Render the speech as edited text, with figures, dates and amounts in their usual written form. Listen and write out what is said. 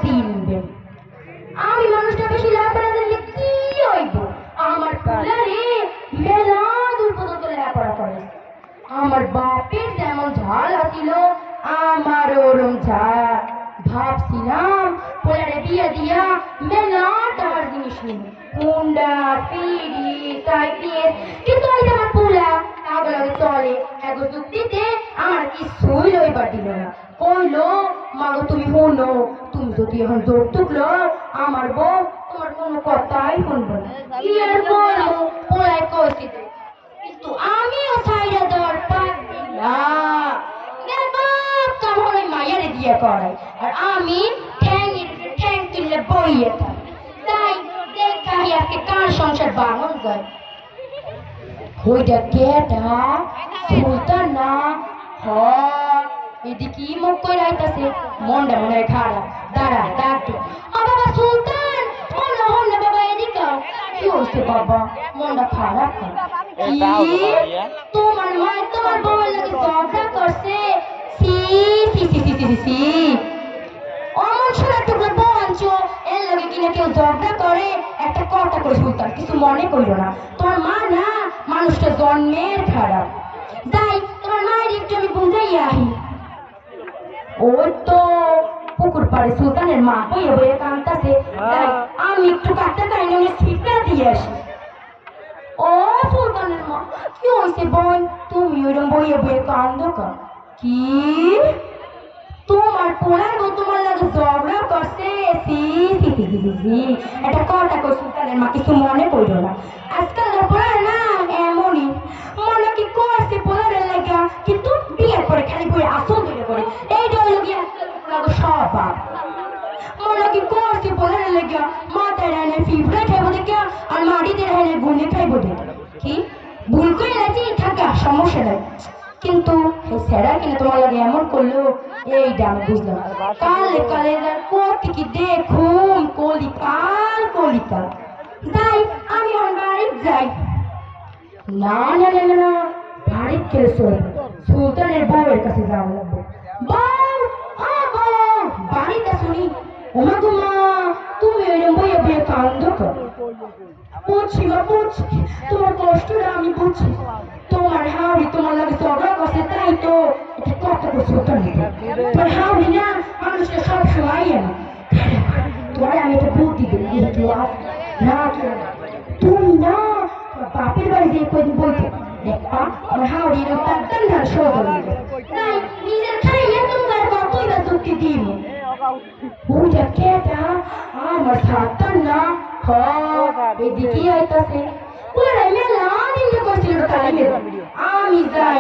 চিনবে। আমি মানুষটা বেশি লেখাপড়া দিলে কি হইব? আমার পোলারে মেলা দূর পর্যন্ত লেখাপড়া করে। আমার বাপের যেমন ঝাল আছিল আমার ওরম ঝাল। ভাবছিলাম পোলারে বিয়ে দিয়া মেলা টাকার জিনিস নিব, হুন্ডা, পিড়ি, সাইকেল, কিন্তু ওই যে আমার পোলা আগে চলে এগো যুক্তিতে আমার কিছুই লইবার দিল না। কইলো মাগো তুমি শোনো, তুমি যদি এখন যৌতুক লো আমার বউ তোমার কোনো কথাই শুনবো না। কি আর বলবো, পোলায় কইছি কিন্তু আমিও ছাইড়া দেওয়ার পারবি না। মায়ের দিয়ে করাই আর আমি ঠ্যাং কিনলে বইয়ে থাকি। তাই দেখাই আজকে কার সংসার বাঙন যায়। ওইটা কেটা সুলতান না? হ, এদিকে মুখ করে আইতাছে, মনটা মনে হয় খারাপ। দাঁড়া ডাকতে, ও বাবা সুলতান, হলো হলো বাবা এদিকে। কি হয়েছে বাবা, মনটা খারাপ? কি তোমার মায়ের তোমার বউয়ের লাগে ঝগড়া করছে? সি সি সি সি সি সি, অমন ছোট টুকরো বউ আনছো, এর লাগে কিনা কেউ ঝগড়া করে? একটা কথা করে সুলতান, কিছু মনে করিও না। তোমার মা না মানুষটা জন্মের খারাপ। যাই তোমার মায়ের একটু আমি বুঝাই আহি। ওই তো পুকুর পাড়ে সুলতানের মা বইয়ে বইয়ে কাঁদতাছে, আমি একটু কাটতে চাই না, ছিটটা দিয়ে আসি। ও সুলতানের মা, কি হয়েছে বোন, তুমি ওইরকম বইয়ে বইয়ে কান্দো কেন? কি তোমার পোলার বউ তোমার লাগে ঝগড়া করছে? একটা কথা কই সুলতানের মা, কিছু মনে করো না। আজকাল পোলার না এমনই, মনে কি করছে পোলারের লাগা, কিন্তু বিয়ের পরে খালি বই আসল ধরে করে। এইটা হইল কি আজকাল সব মনে কি করছে পোলারের লাগা, মাথায় রানে ফিফড়ে খাইব দেখে আর মাটিতে রানে গুনে খাইব দেখে। কি ভুল করে লাগছে থাকা সমস্যা নাই, কিন্তু সেরা কিনা তোমার লাগে এমন করলো, এইটা আমি বুঝলাম। কালে কালে কোটি কি দেখুন, কলিকাল কলিকাল। যাই আমি এখন বাড়ি যাই। না না না না না, বাড়ি খেলে চলবে, সুলতানের বউয়ের কাছে যাওয়া লাগবে। বউ, বউ বাড়িতে শুনি। ওমা তোমা, তুমি ওইরকম বইয়ে বইয়ে কান্দ কর? বুঝছি মা বুঝছি, তোমার কষ্টটা আমি বুঝছি। তোমার হাওড়ি তোমার লাগে ঝগড়া করছে, তাই তো এটা কত কিছু তোমার হাওড়ি না মানুষকে সব সময় এনে তোমার আমি একটা বুদ্ধি দিই না। তুমি না বাপের বাড়ি যে কদিন বলতে দেখবা আমার হাওড়ি তার ধান শো করে তাই নিজের খাইয়া তোমার কতই বা যুক্তি দিব। ওইটা কেটা আমার সাতার না? হ, এদিকে আইতাছে। পুরাই মেলা দিন করছিল, আমি যাই।